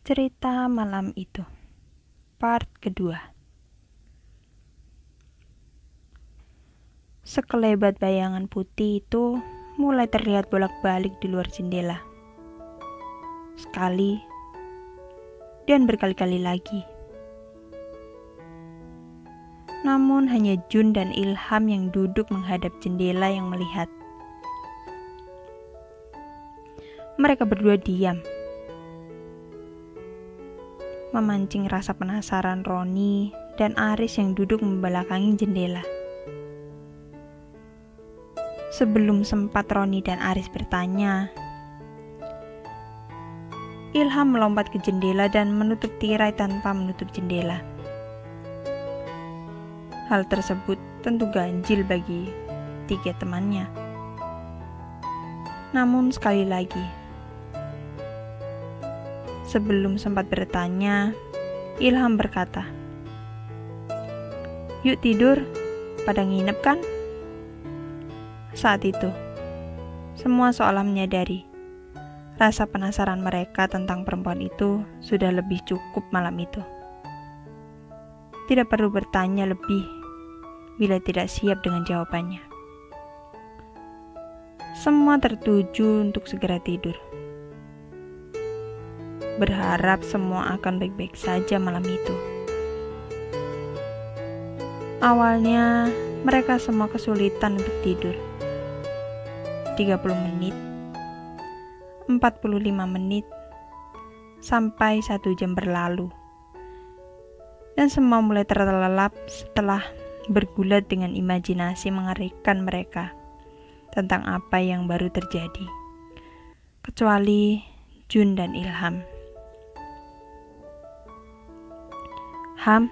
Cerita malam itu, part kedua. Sekelebat bayangan putih itu mulai terlihat bolak-balik di luar jendela. Sekali, dan berkali-kali lagi. Namun hanya Jun dan Ilham yang duduk menghadap jendela yang melihat. Mereka berdua diam, memancing rasa penasaran Roni dan Aris yang duduk membelakangi jendela. Sebelum sempat Roni dan Aris bertanya, Ilham melompat ke jendela dan menutup tirai tanpa menutup jendela. Hal tersebut tentu ganjil bagi tiga temannya. Namun sekali lagi, sebelum sempat bertanya, Ilham berkata, "Yuk tidur, pada nginep kan?" Saat itu, semua seolah menyadari rasa penasaran mereka tentang perempuan itu sudah lebih cukup malam itu. Tidak perlu bertanya lebih bila tidak siap dengan jawabannya. Semua tertuju untuk segera tidur, berharap semua akan baik-baik saja malam itu. Awalnya, mereka semua kesulitan untuk tidur. 30 menit, 45 menit, sampai 1 jam berlalu. Dan semua mulai terlelap setelah bergulat dengan imajinasi mengerikan mereka tentang apa yang baru terjadi. Kecuali Jun dan Ilham. "Ham,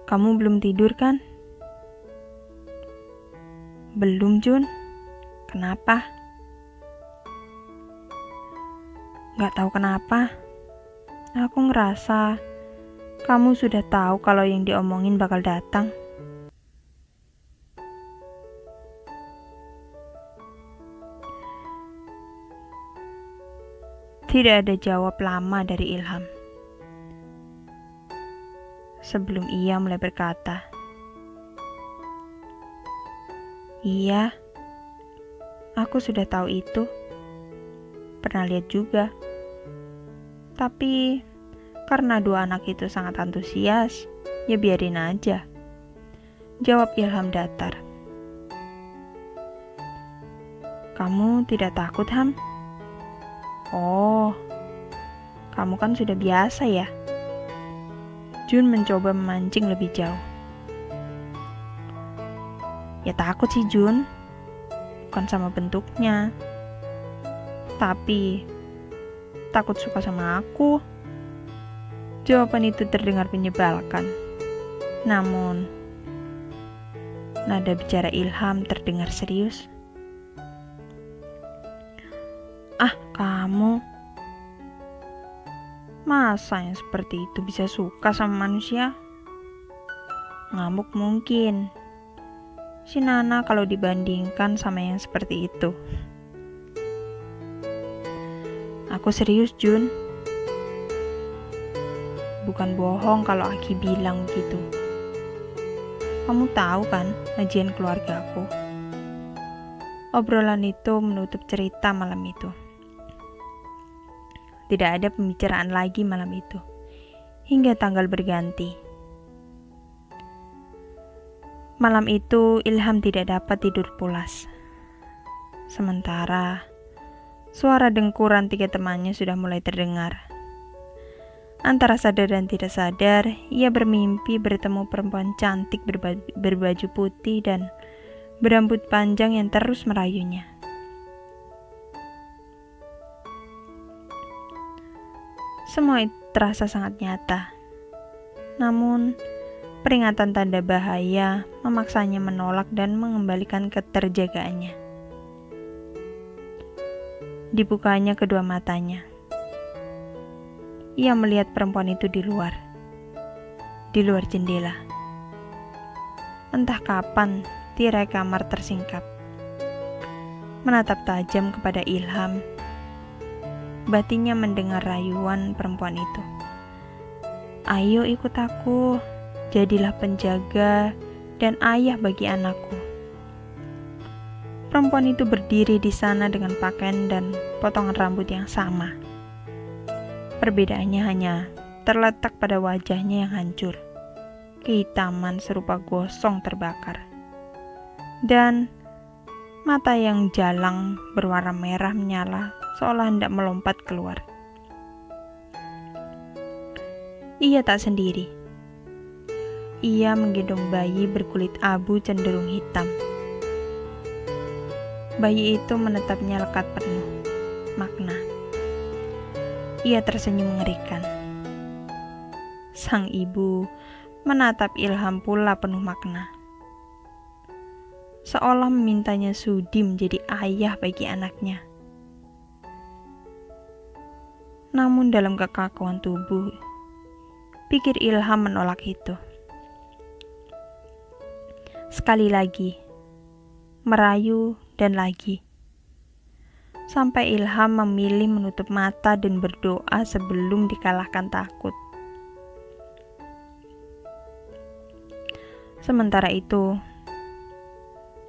kamu belum tidur kan?" "Belum, Jun. Kenapa?" "Gak tahu kenapa. Aku ngerasa kamu sudah tahu kalau yang diomongin bakal datang." Tidak ada jawab lama dari Ilham. Sebelum ia mulai berkata, "Iya, aku sudah tahu itu. Pernah lihat juga. Tapi karena dua anak itu sangat antusias, ya biarin aja," jawab Ilham datar. "Kamu tidak takut, Ham?" "Oh, kamu kan sudah biasa ya." Jun mencoba memancing lebih jauh. "Ya takut sih, Jun. Bukan sama bentuknya. Tapi takut suka sama aku." Jawaban itu terdengar menyebalkan. Namun, nada bicara Ilham terdengar serius. "Ah, kamu. Masa yang seperti itu bisa suka sama manusia? Ngamuk mungkin. Si Nana kalau dibandingkan sama yang seperti itu." "Aku serius, Jun. Bukan bohong kalau Aki bilang begitu. Kamu tahu kan ajian keluarga aku." Obrolan itu menutup cerita malam itu. Tidak ada pembicaraan lagi malam itu, hingga tanggal berganti. Malam itu Ilham tidak dapat tidur pulas. Sementara suara dengkuran tiga temannya sudah mulai terdengar. Antara sadar dan tidak sadar, ia bermimpi bertemu perempuan cantik berbaju putih dan berambut panjang yang terus merayunya. Semua itu terasa sangat nyata. Namun, peringatan tanda bahaya memaksanya menolak dan mengembalikan keterjagaannya. Dibukanya kedua matanya. Ia melihat perempuan itu di luar jendela. Entah kapan tirai kamar tersingkap, menatap tajam kepada Ilham batinnya mendengar rayuan perempuan itu. "Ayo ikut aku, jadilah penjaga dan ayah bagi anakku." Perempuan itu berdiri di sana dengan pakaian dan potongan rambut yang sama. Perbedaannya hanya terletak pada wajahnya yang hancur, kehitaman serupa gosong terbakar, dan mata yang jalang berwarna merah menyala seolah hendak melompat keluar. Ia tak sendiri. Ia menggendong bayi berkulit abu cenderung hitam. Bayi itu menatapnya lekat penuh makna. Ia tersenyum mengerikan. Sang ibu menatap Ilham pula penuh makna, seolah memintanya sudi menjadi ayah bagi anaknya. Namun dalam kekakuan tubuh, pikir Ilham menolak itu. Sekali lagi, merayu dan lagi, sampai Ilham memilih menutup mata dan berdoa sebelum dikalahkan takut. Sementara itu,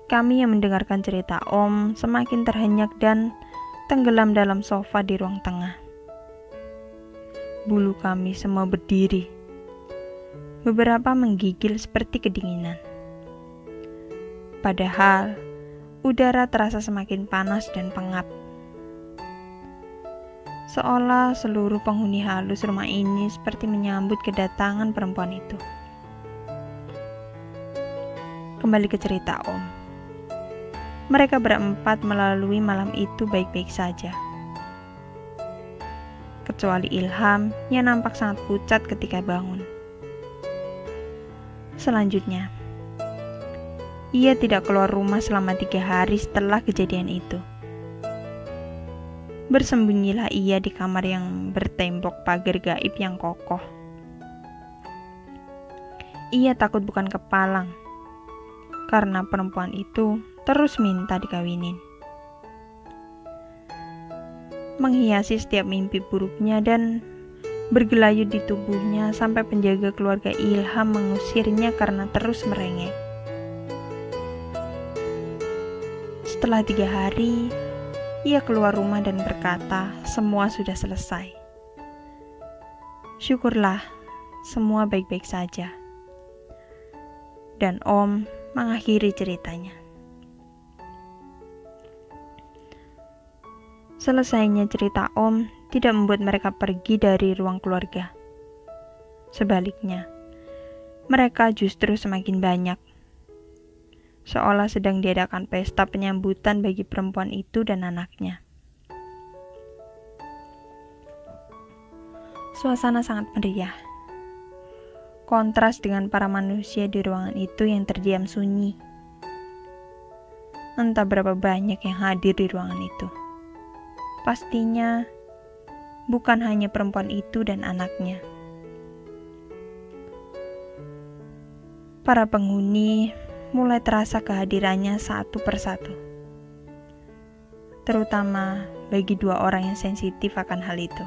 kami yang mendengarkan cerita Om semakin terhenyak dan tenggelam dalam sofa di ruang tengah. Bulu kami semua berdiri. Beberapa menggigil seperti kedinginan. Padahal, udara terasa semakin panas dan pengap. Seolah seluruh penghuni halus rumah ini seperti menyambut kedatangan perempuan itu. Kembali ke cerita Om. Mereka berempat melalui malam itu baik-baik saja. Kecuali Ilham yang nampak sangat pucat ketika bangun. Selanjutnya, ia tidak keluar rumah selama 3 hari setelah kejadian itu. Bersembunyilah ia di kamar yang bertembok pagar gaib yang kokoh. Ia takut bukan kepalang, karena perempuan itu terus minta dikawinin. Menghiasi setiap mimpi buruknya dan bergelayut di tubuhnya sampai penjaga keluarga Ilham mengusirnya karena terus merengek. Setelah 3 hari, ia keluar rumah dan berkata semua sudah selesai. Syukurlah, semua baik-baik saja. Dan Om mengakhiri ceritanya. Selesainya cerita Om tidak membuat mereka pergi dari ruang keluarga. Sebaliknya, mereka justru semakin banyak. Seolah sedang diadakan pesta penyambutan bagi perempuan itu dan anaknya. Suasana sangat meriah. Kontras dengan para manusia di ruangan itu yang terdiam sunyi. Entah berapa banyak yang hadir di ruangan itu. Pastinya bukan hanya perempuan itu dan anaknya. Para penghuni mulai terasa kehadirannya satu persatu. Terutama bagi 2 orang yang sensitif akan hal itu.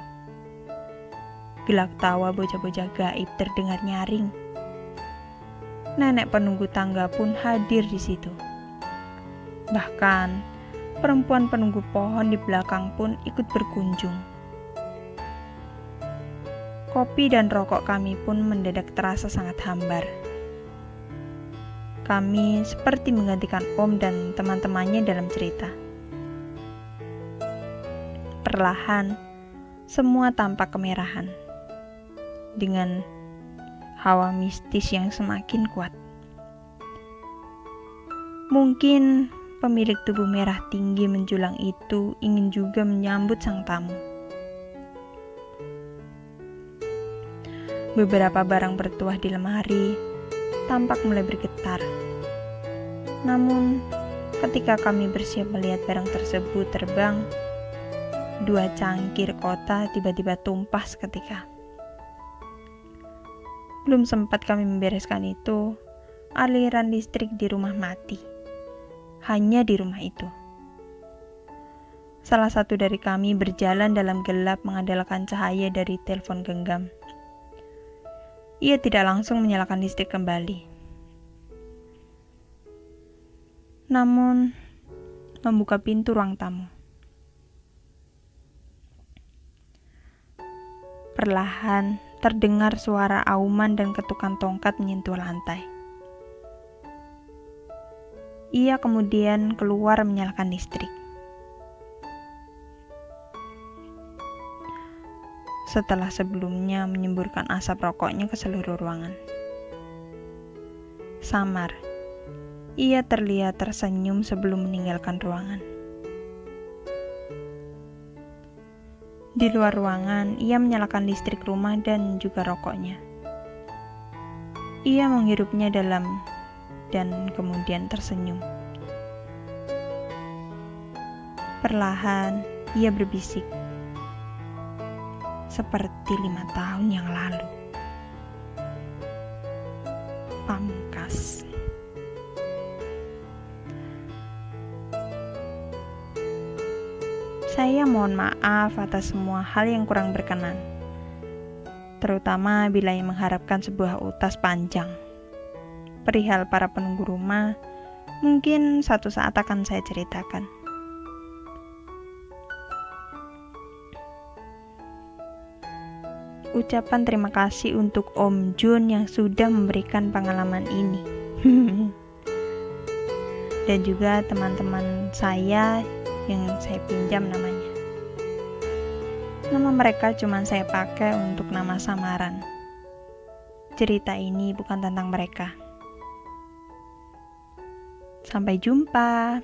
Gelak tawa bocah-bocah gaib terdengar nyaring. Nenek penunggu tangga pun hadir di situ. Bahkan, perempuan penunggu pohon di belakang pun ikut berkunjung. Kopi dan rokok kami pun mendadak terasa sangat hambar. Kami seperti menggantikan Om dan teman-temannya dalam cerita. Perlahan, semua tampak kemerahan. Dengan hawa mistis yang semakin kuat. Mungkin pemilik tubuh merah tinggi menjulang itu ingin juga menyambut sang tamu. Beberapa barang bertuah di lemari tampak mulai bergetar. Namun, ketika kami bersiap melihat barang tersebut terbang, 2 cangkir kota tiba-tiba tumpah seketika. Belum sempat kami membereskan itu, aliran listrik di rumah mati. Hanya di rumah itu. Salah satu dari kami berjalan dalam gelap mengandalkan cahaya dari telepon genggam. Ia tidak langsung menyalakan listrik kembali, namun membuka pintu ruang tamu. Perlahan terdengar suara auman dan ketukan tongkat menyentuh lantai. Ia kemudian keluar menyalakan listrik. Setelah sebelumnya menyemburkan asap rokoknya ke seluruh ruangan. Samar, ia terlihat tersenyum sebelum meninggalkan ruangan. Di luar ruangan, ia menyalakan listrik rumah dan juga rokoknya. Ia menghirupnya dalam dan kemudian tersenyum. Perlahan, ia berbisik. Seperti 5 tahun yang lalu. Pamungkas. Saya mohon maaf atas semua hal yang kurang berkenan, terutama bila yang mengharapkan sebuah utas panjang. Perihal para penunggu rumah, mungkin satu saat akan saya ceritakan. Ucapan terima kasih untuk Om Jun yang sudah memberikan pengalaman ini. Dan juga teman-teman saya yang saya pinjam namanya. Nama mereka cuma saya pakai untuk nama samaran. Cerita ini bukan tentang mereka. Sampai jumpa.